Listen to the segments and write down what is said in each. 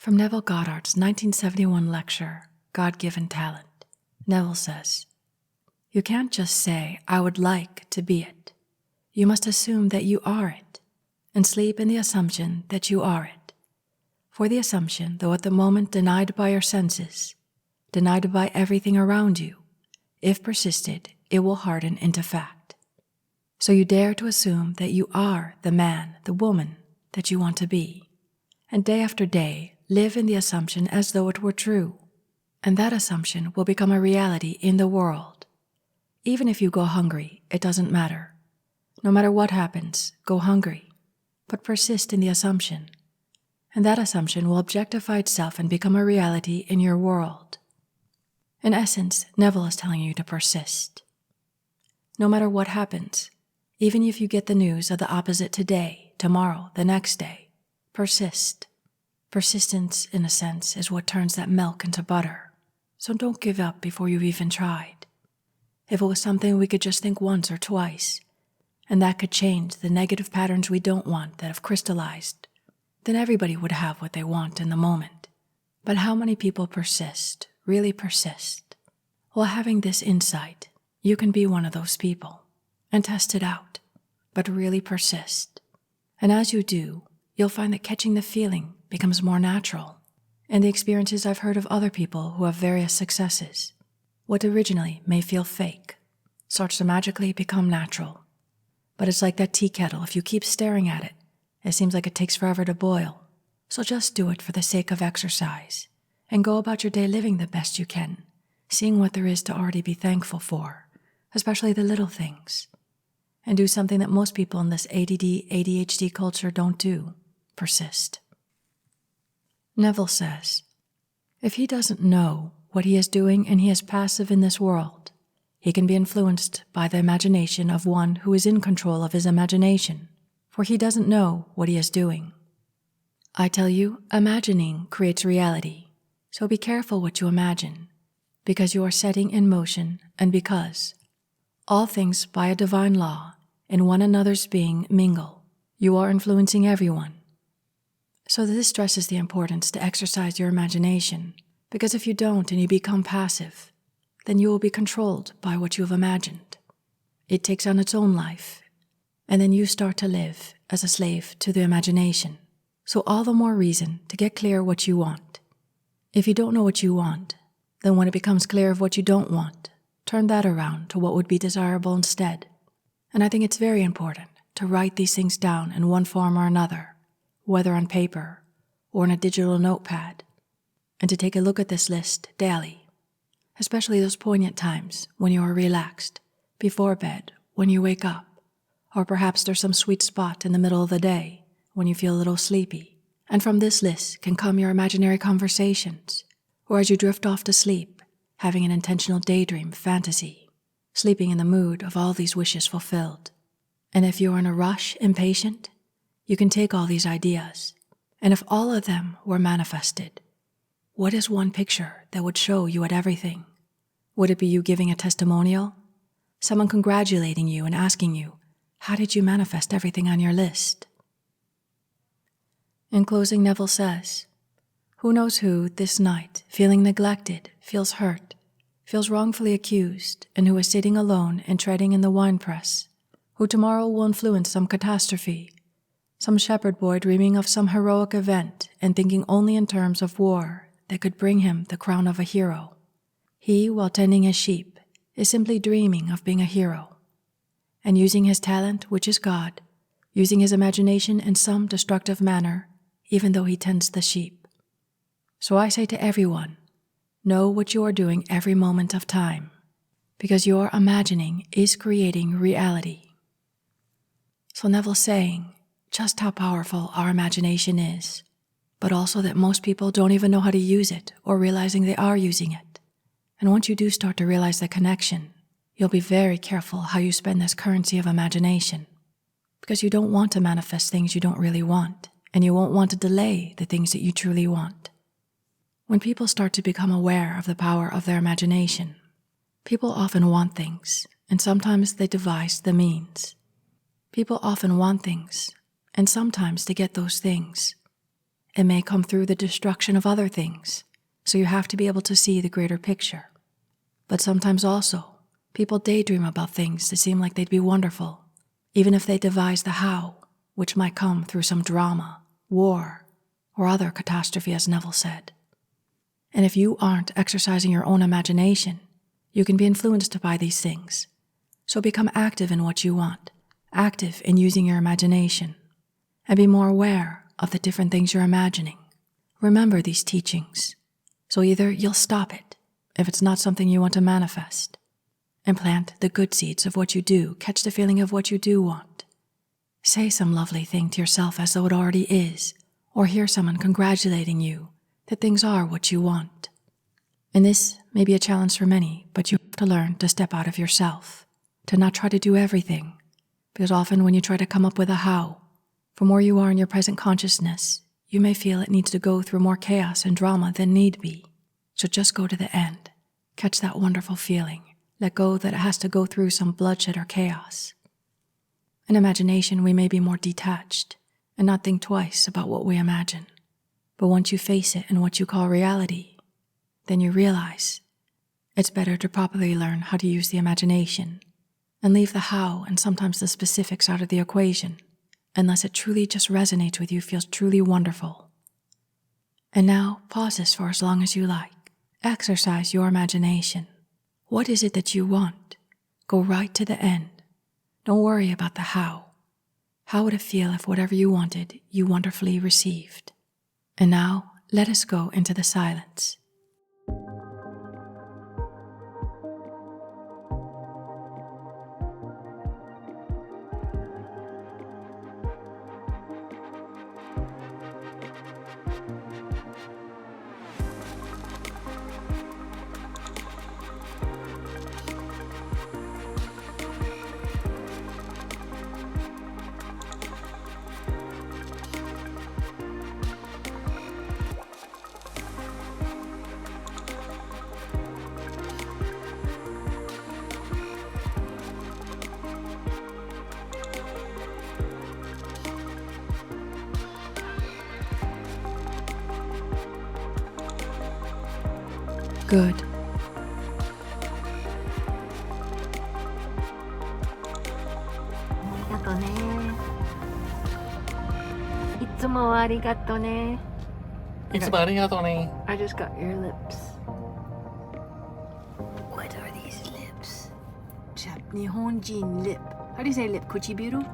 From Neville Goddard's 1971 lecture, God-Given Talent, Neville says, "You can't just say, 'I would like to be it.' You must assume that you are it, and sleep in the assumption that you are it. For the assumption, though at the moment denied by your senses, denied by everything around you, if persisted, it will harden into fact. So you dare to assume that you are the man, the woman that you want to be, and day after day, live in the assumption as though it were true, and that assumption will become a reality in the world. Even if you go hungry, it doesn't matter. No matter what happens, go hungry, but persist in the assumption, and that assumption will objectify itself and become a reality in your world." In essence, Neville is telling you to persist. No matter what happens, even if you get the news of the opposite today, tomorrow, the next day, persist. Persistence, in a sense, is what turns that milk into butter. So don't give up before you've even tried. If it was something we could just think once or twice, and that could change the negative patterns we don't want that have crystallized, then everybody would have what they want in the moment. But how many people persist, really persist? Well, having this insight, you can be one of those people and test it out, but really persist. And as you do, you'll find that catching the feeling becomes more natural. And the experiences I've heard of other people who have various successes, what originally may feel fake starts to magically become natural. But it's like that tea kettle. If you keep staring at it, it seems like it takes forever to boil. So just do it for the sake of exercise and go about your day living the best you can, seeing what there is to already be thankful for, especially the little things. And do something that most people in this ADD, ADHD culture don't do: persist. Neville says, if he doesn't know what he is doing and he is passive in this world, he can be influenced by the imagination of one who is in control of his imagination, for he doesn't know what he is doing. I tell you, imagining creates reality, so be careful what you imagine, because you are setting in motion and because all things by a divine law in one another's being mingle, you are influencing everyone. So this stresses the importance to exercise your imagination, because if you don't and you become passive, then you will be controlled by what you have imagined. It takes on its own life, and then you start to live as a slave to the imagination. So all the more reason to get clear what you want. If you don't know what you want, then when it becomes clear of what you don't want, turn that around to what would be desirable instead. And I think it's very important to write these things down in one form or another, whether on paper or in a digital notepad, and to take a look at this list daily, especially those poignant times when you are relaxed, before bed, when you wake up, or perhaps there's some sweet spot in the middle of the day when you feel a little sleepy. And from this list can come your imaginary conversations, or as you drift off to sleep, having an intentional daydream fantasy, sleeping in the mood of all these wishes fulfilled. And if you're in a rush, impatient, you can take all these ideas, and if all of them were manifested, what is one picture that would show you at everything? Would it be you giving a testimonial? Someone congratulating you and asking you, how did you manifest everything on your list? In closing, Neville says, who knows who this night, feeling neglected, feels hurt, feels wrongfully accused, and who is sitting alone and treading in the winepress, who tomorrow will influence some catastrophe, some shepherd boy dreaming of some heroic event and thinking only in terms of war that could bring him the crown of a hero. He, while tending his sheep, is simply dreaming of being a hero, and using his talent, which is God, using his imagination in some destructive manner, even though he tends the sheep. So I say to everyone, know what you are doing every moment of time, because your imagining is creating reality. So Neville's saying just how powerful our imagination is, but also that most people don't even know how to use it or realizing they are using it. And once you do start to realize the connection, you'll be very careful how you spend this currency of imagination, because you don't want to manifest things you don't really want, and you won't want to delay the things that you truly want. When people start to become aware of the power of their imagination, people often want things, and sometimes they devise the means. People often want things, and sometimes to get those things, it may come through the destruction of other things, so you have to be able to see the greater picture. But sometimes also, people daydream about things that seem like they'd be wonderful, even if they devise the how, which might come through some drama, war, or other catastrophe, as Neville said. And if you aren't exercising your own imagination, you can be influenced by these things. So become active in what you want, active in using your imagination, and be more aware of the different things you're imagining. Remember these teachings. So either you'll stop it, if it's not something you want to manifest, and plant the good seeds of what you do, catch the feeling of what you do want. Say some lovely thing to yourself as though it already is, or hear someone congratulating you that things are what you want. And this may be a challenge for many, but you have to learn to step out of yourself, to not try to do everything, because often when you try to come up with a how, from where you are in your present consciousness, you may feel it needs to go through more chaos and drama than need be. So just go to the end, catch that wonderful feeling, let go that it has to go through some bloodshed or chaos. In imagination, we may be more detached and not think twice about what we imagine. But once you face it in what you call reality, then you realize it's better to properly learn how to use the imagination and leave the how and sometimes the specifics out of the equation, unless it truly just resonates with you, feels truly wonderful. And now, pause this for as long as you like. Exercise your imagination. What is it that you want? Go right to the end. Don't worry about the how. How would it feel if whatever you wanted, you wonderfully received? And now, let us go into the silence. Good. ありがとね。いつもありがとね。いつもありがとうね。I just got your lips. What are these lips? 日本人 lip. How do you say lip? Kuchibiru?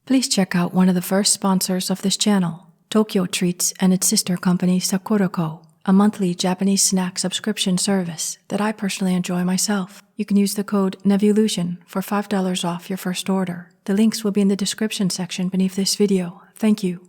Please check out one of the first sponsors of this channel, Tokyo Treats and its sister company Sakurako, a monthly Japanese snack subscription service that I personally enjoy myself. You can use the code NEVILLUTION for $5 off your first order. The links will be in the description section beneath this video. Thank you.